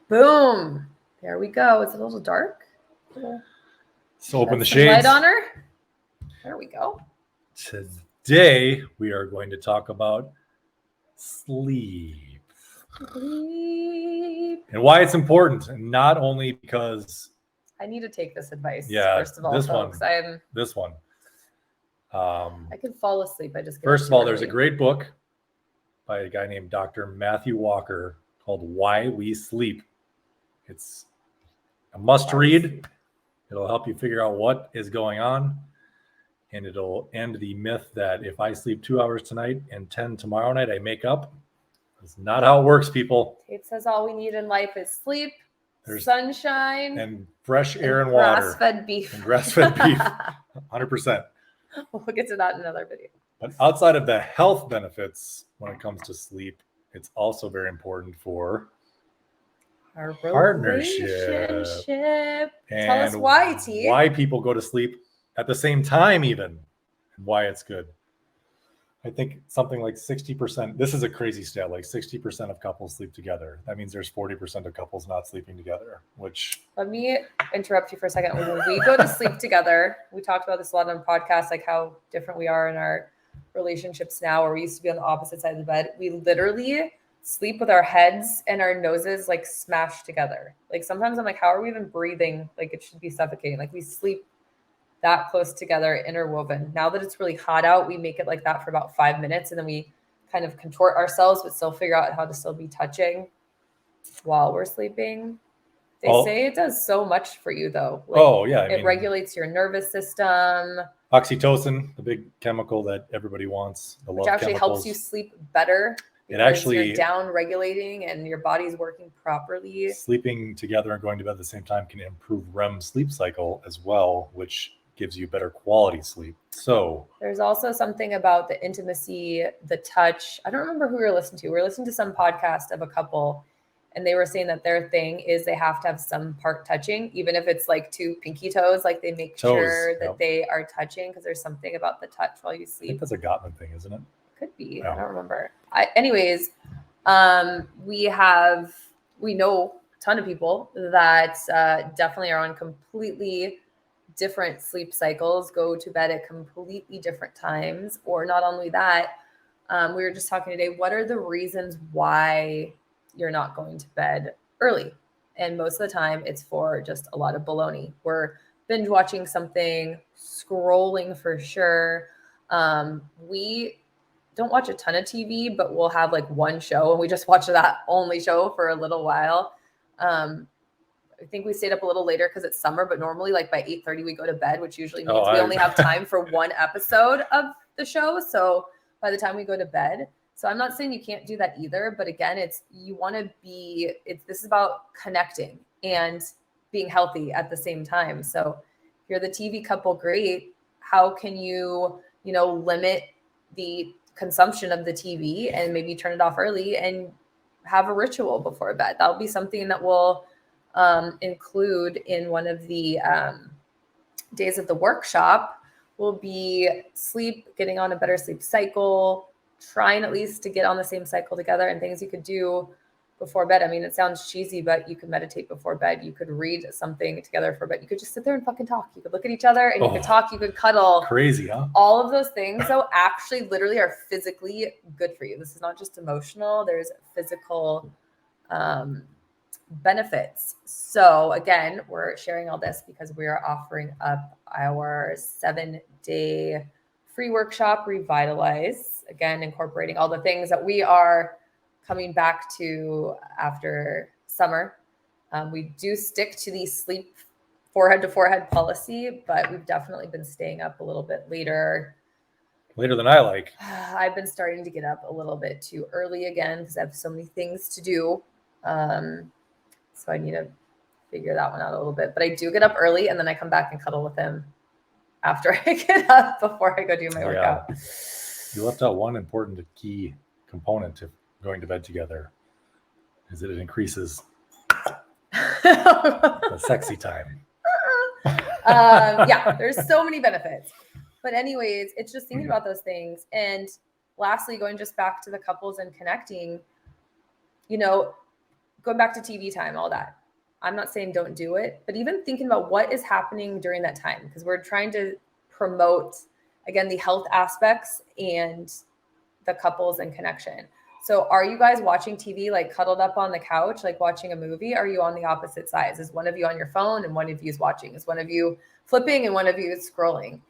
Boom. There we go. It's a little dark. So open the Some shades. light on her. There we go. Today we are going to talk about sleep. Sleep. And why it's important. And not only because I need to take this advice. Yeah, first of all, this folks. this one. I can fall asleep. I just get First up of all, too there's a early. great book by a guy named Dr. Matthew Walker called Why We Sleep. It's a must read. It'll help you figure out what is going on. And it'll end the myth that if I sleep 2 hours tonight and 10 tomorrow night, I make up. That's not how it works, people. It says all we need in life is sleep, sunshine, and fresh air and water. Grass-fed beef. And grass-fed beef. 100%. We'll get to that in another video. But outside of the health benefits when it comes to sleep, it's also very important for our partnership. Tell us why, T. Why people go to sleep at the same time even, and why it's good. I think something like 60%, this is a crazy stat, like 60% of couples sleep together. That means there's 40% of couples not sleeping together, which... Let me interrupt you for a second. When we go to sleep together, we talked about this a lot on podcasts, like how different we are in our relationships now, where we used to be on the opposite side of the bed. We literally sleep with our heads and our noses like smashed together. Like sometimes I'm like, how are we even breathing? Like it should be suffocating. Like we sleep that close together, interwoven. Now that it's really hot out, we make it like that for about 5 minutes, and then we kind of contort ourselves, but still figure out how to still be touching while we're sleeping. They say it does so much for you, though. Like, it regulates your nervous system. Oxytocin, the big chemical that everybody wants. The which actually helps you sleep better. It actually, you're down regulating and your body's working properly. Sleeping together and going to bed at the same time can improve REM sleep cycle as well, which gives you better quality sleep. So there's also something about the intimacy, the touch. I don't remember who we were listening to. We were listening to some podcast of a couple, and they were saying that their thing is they have to have some part touching, even if it's like 2 pinky toes, like they make sure that they are touching, because there's something about the touch while you sleep. I think that's a Gottman thing, isn't it? Could be. Yeah. I don't remember. We know a ton of people that definitely are on completely different sleep cycles, go to bed at completely different times. Or not only that, we were just talking today, what are the reasons why you're not going to bed early? And most of the time it's for just a lot of baloney. We're binge watching something, scrolling for sure. We don't watch a ton of TV, but we'll have like one show and we just watch that only show for a little while. I think we stayed up a little later because it's summer, but normally like by 8:30 we go to bed, which usually means we only have time for one episode of the show. So by the time we go to bed, so I'm not saying you can't do that either, but again, this is about connecting and being healthy at the same time. So if you're the TV couple, great. How can you, limit the consumption of the TV and maybe turn it off early and have a ritual before bed? That'll be something that we'll include in one of the days of the workshop. Will be sleep, getting on a better sleep cycle, trying at least to get on the same cycle together, and things you could do before bed. I mean, it sounds cheesy, but you could meditate before bed. You could read something together before bed. You could just sit there and fucking talk. You could look at each other and you could talk. You could cuddle. Crazy, huh? All of those things, though, actually literally are physically good for you. This is not just emotional. There's physical benefits. So again, we're sharing all this because we are offering up our 7-day free workshop, Revitalize. Again, incorporating all the things that we are coming back to after summer. We do stick to the sleep forehead to forehead policy, but we've definitely been staying up a little bit later. Later than I like. I've been starting to get up a little bit too early again because I have so many things to do. So I need to figure that one out a little bit. But I do get up early and then I come back and cuddle with him after I get up before I go do my workout. You left out one important key component to going to bed together, is that it increases the sexy time. There's so many benefits. But anyways, it's just thinking about those things. And lastly, going just back to the couples and connecting, going back to TV time, all that. I'm not saying don't do it, but even thinking about what is happening during that time, because we're trying to promote, again, the health aspects and the couples and connection. So are you guys watching TV like cuddled up on the couch, like watching a movie? Are you on the opposite sides? Is one of you on your phone and one of you is watching? Is one of you flipping and one of you is scrolling?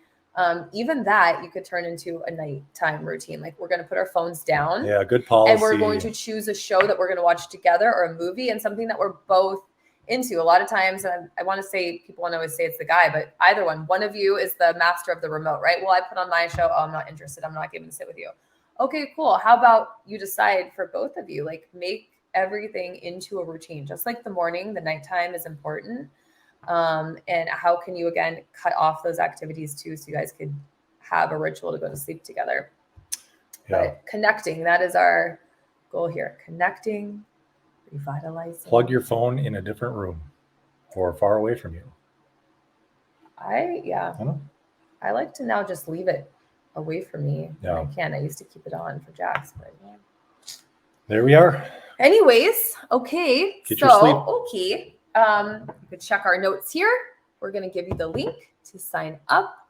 Even that you could turn into a nighttime routine. Like we're going to put our phones down. Yeah, good policy. And we're going to choose a show that we're going to watch together or a movie and something that we're both into. A lot of times, and I want to say, people want to always say it's the guy, but either one of you is the master of the remote, right? Well, I put on my show. Oh, I'm not interested. I'm not going to sit with you. Okay, cool. How about you decide for both of you, like make everything into a routine, just like the morning, the nighttime is important. And how can you, again, cut off those activities too, so you guys could have a ritual to go to sleep together. Yeah. But connecting, that is our goal here. Connecting, revitalizing. Plug your phone in a different room or far away from you. I like to now just leave it away from me. Yeah. I can. I used to keep it on for Jax, but yeah. There we are. Anyways, okay. Get your sleep. Okay. You could check our notes here. We're going to give you the link to sign up.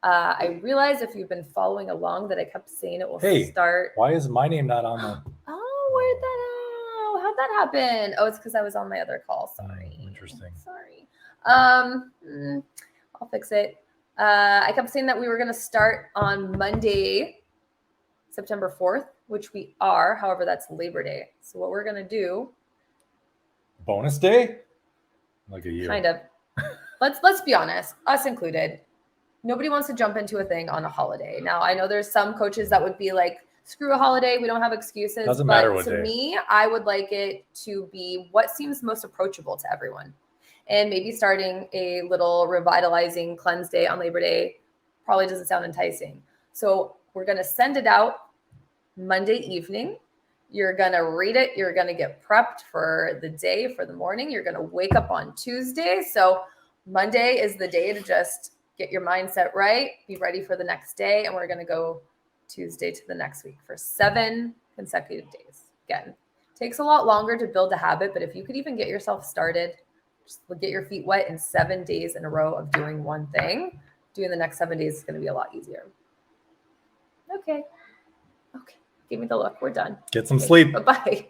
I realized if you've been following along that I kept saying it will start. Why is my name not on the? Oh, how'd that happen? Oh, it's because I was on my other call. Sorry. Interesting. Sorry. I'll fix it. I kept saying that we were going to start on Monday, September 4th, which we are. However, that's Labor Day. So what we're going to do. Bonus day? Like a year. Kind of. Let's be honest, us included. Nobody wants to jump into a thing on a holiday. Now, I know there's some coaches that would be like, screw a holiday. We don't have excuses. Doesn't matter what day. To me, I would like it to be what seems most approachable to everyone. And maybe starting a little revitalizing cleanse day on Labor Day probably doesn't sound enticing. So we're going to send it out Monday evening. You're going to read it. You're going to get prepped for the day, for the morning. You're going to wake up on Tuesday. So Monday is the day to just get your mindset right, be ready for the next day. And we're going to go Tuesday to the next week for 7 consecutive days. Again, takes a lot longer to build a habit, but if you could even get yourself started, just get your feet wet in 7 days in a row of doing one thing, doing the next 7 days is going to be a lot easier. Okay. Give me the look. We're done. Get some sleep. Bye-bye.